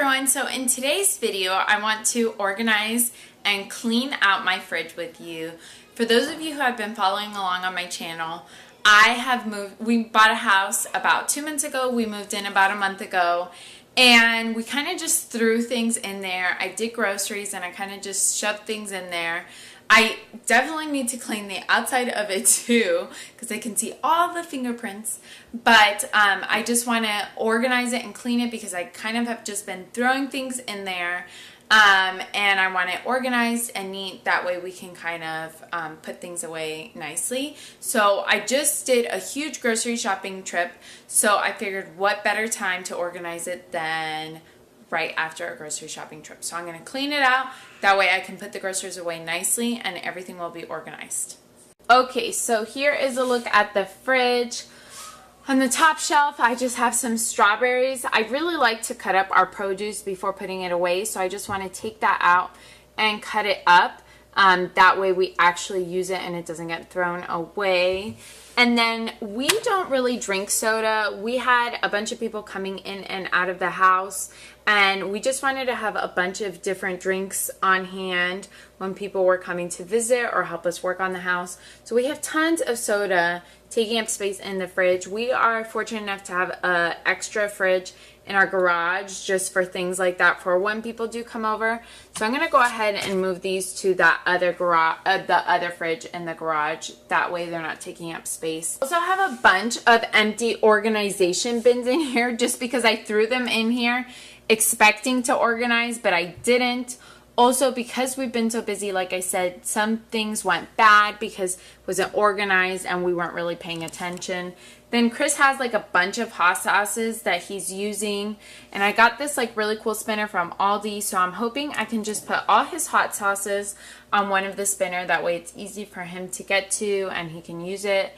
everyone, so in today's video I want to organize and clean out my fridge with you. For those of you who have been following along on my channel, we bought a house about 2 months ago. We moved in about a month ago, and we kind of just threw things in there. I did groceries and I kind of just shoved things in there. I definitely need to clean the outside of it too, because I can see all the fingerprints, but I just want to organize it and clean it because I kind of have just been throwing things in there, and I want it organized and neat. That way we can kind of put things away nicely. So I just did a huge grocery shopping trip, so I figured what better time to organize it than right after a grocery shopping trip. So I'm going to clean it out. That way I can put the groceries away nicely and everything will be organized. Okay, so here is a look at the fridge. On the top shelf, I just have some strawberries. I really like to cut up our produce before putting it away, so I just want to take that out and cut it up. That way we actually use it and it doesn't get thrown away. And then we don't really drink soda. We had a bunch of people coming in and out of the house, and we just wanted to have a bunch of different drinks on hand when people were coming to visit or help us work on the house. So we have tons of soda taking up space in the fridge. We are fortunate enough to have an extra fridge in our garage just for things like that for when people do come over. So I'm going to go ahead and move these to that other garage, the other fridge in the garage. That way they're not taking up space. I also have a bunch of empty organization bins in here just because I threw them in here expecting to organize, but I didn't. Also, because we've been so busy, like I said, some things went bad because it wasn't organized and we weren't really paying attention. Then Chris has like a bunch of hot sauces that he's using, and I got this like really cool spinner from Aldi, so I'm hoping I can just put all his hot sauces on one of the spinner. That way it's easy for him to get to and he can use it.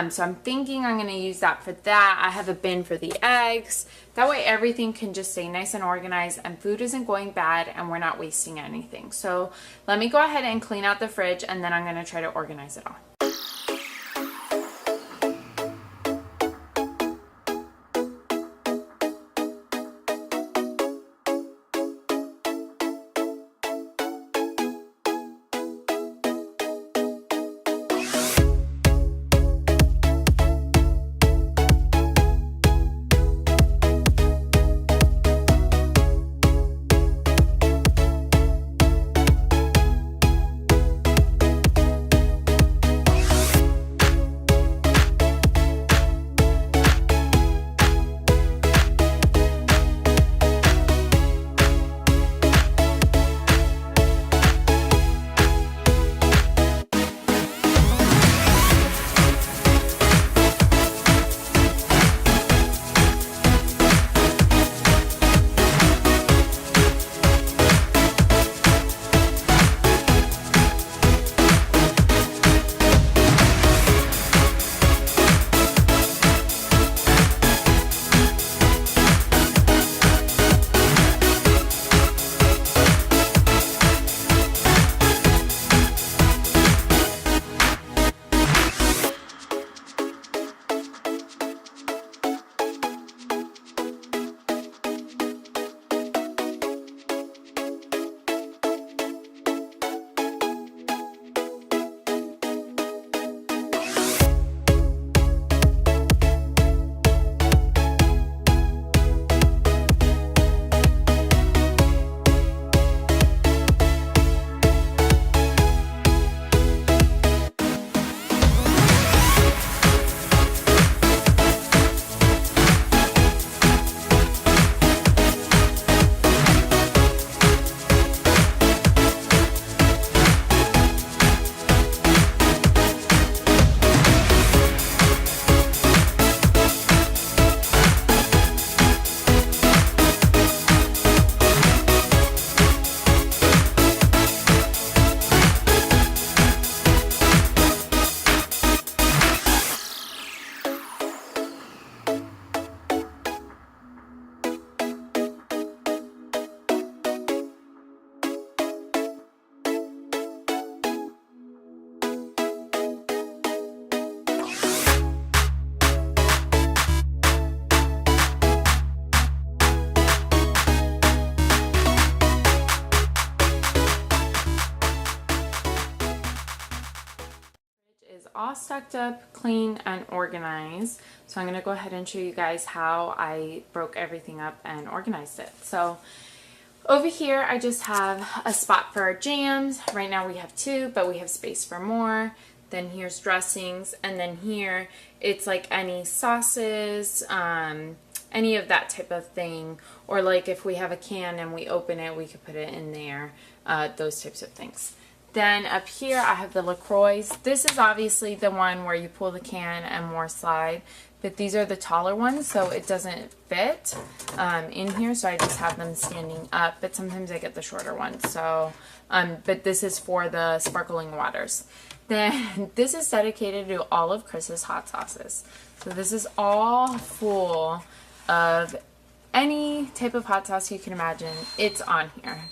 So I'm thinking I'm going to use that for that. I have a bin for the eggs. That way everything can just stay nice and organized and food isn't going bad and we're not wasting anything. So let me go ahead and clean out the fridge, and then I'm going to try to organize it all. all stacked up, clean, and organized. So I'm going to go ahead and show you guys how I broke everything up and organized it. So over here, I just have a spot for our jams. Right now we have 2, but we have space for more. Then here's dressings, and then here it's like any sauces, any of that type of thing, or like if we have a can and we open it, we could put it in there, those types of things. Then up here I have the LaCroix. This is obviously the one where you pull the can and more slide, but these are the taller ones, so it doesn't fit in here, so I just have them standing up, but sometimes I get the shorter ones. So, but this is for the sparkling waters. Then this is dedicated to all of Chris's hot sauces. So this is all full of any type of hot sauce you can imagine. It's on here.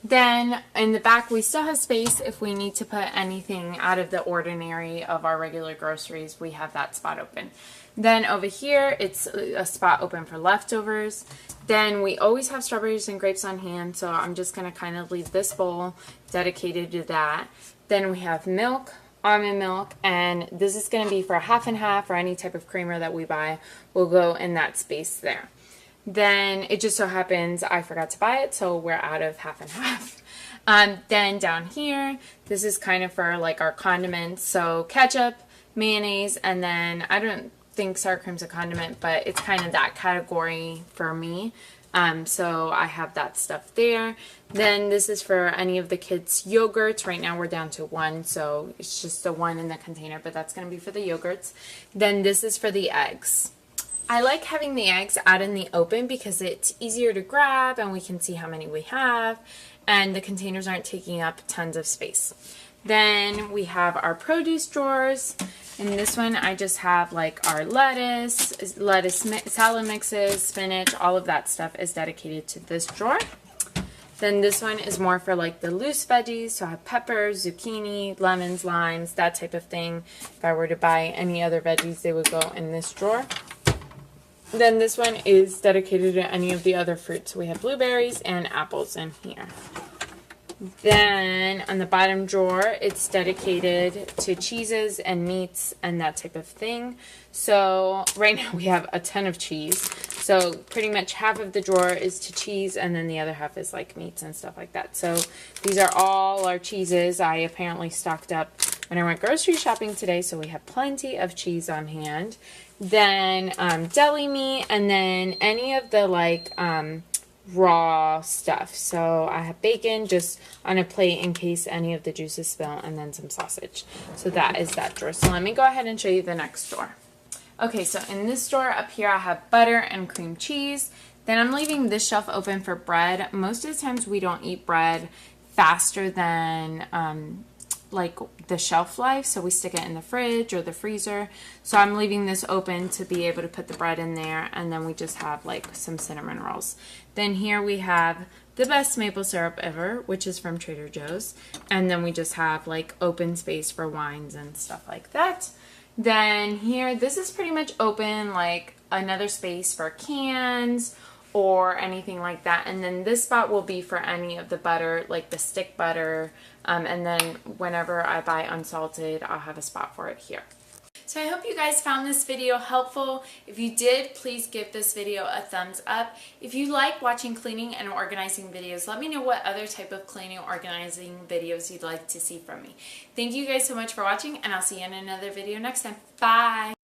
Then in the back we still have space if we need to put anything out of the ordinary of our regular groceries. We have that spot open. Then over here it's a spot open for leftovers. Then we always have strawberries and grapes on hand, so I'm just going to kind of leave this bowl dedicated to that. Then we have milk, almond milk, and this is going to be for half and half, or any type of creamer that we buy will go in that space there. Then it just so happens I forgot to buy it, so we're out of half and half. Then down here, this is kind of for like our condiments, so ketchup, mayonnaise, and then I don't think sour cream's a condiment, but it's kind of that category for me. So I have that stuff there. Then this is for any of the kids' yogurts. Right now we're down to 1, so it's just the 1 in the container, but that's going to be for the yogurts. Then this is for the eggs. I like having the eggs out in the open because it's easier to grab and we can see how many we have, and the containers aren't taking up tons of space. Then we have our produce drawers. In this one, I just have like our lettuce, salad mixes, spinach, all of that stuff is dedicated to this drawer. Then this one is more for like the loose veggies, so I have peppers, zucchini, lemons, limes, that type of thing. If I were to buy any other veggies, they would go in this drawer. Then this one is dedicated to any of the other fruits. So we have blueberries and apples in here. Then on the bottom drawer, it's dedicated to cheeses and meats and that type of thing. So right now we have a ton of cheese. So pretty much half of the drawer is to cheese, and then the other half is like meats and stuff like that. So these are all our cheeses. I apparently stocked up when I went grocery shopping today, so we have plenty of cheese on hand. Then deli meat, and then any of the like raw stuff. So I have bacon just on a plate in case any of the juices spill, and then some sausage. So that is that drawer. So let me go ahead and show you the next drawer. Okay, so in this drawer up here I have butter and cream cheese. Then I'm leaving this shelf open for bread. Most of the times we don't eat bread faster than like the shelf life, so we stick it in the fridge or the freezer. So I'm leaving this open to be able to put the bread in there, and then we just have like some cinnamon rolls. Then here we have the best maple syrup ever, which is from Trader Joe's, and then we just have like open space for wines and stuff like that. Then here, this is pretty much open, like another space for cans or anything like that. And then this spot will be for any of the butter, like the stick butter, and then whenever I buy unsalted, I'll have a spot for it here. So I hope you guys found this video helpful. If you did, please give this video a thumbs up. If you like watching cleaning and organizing videos, let me know what other type of cleaning or organizing videos you'd like to see from me. Thank you guys so much for watching, and I'll see you in another video next time. Bye!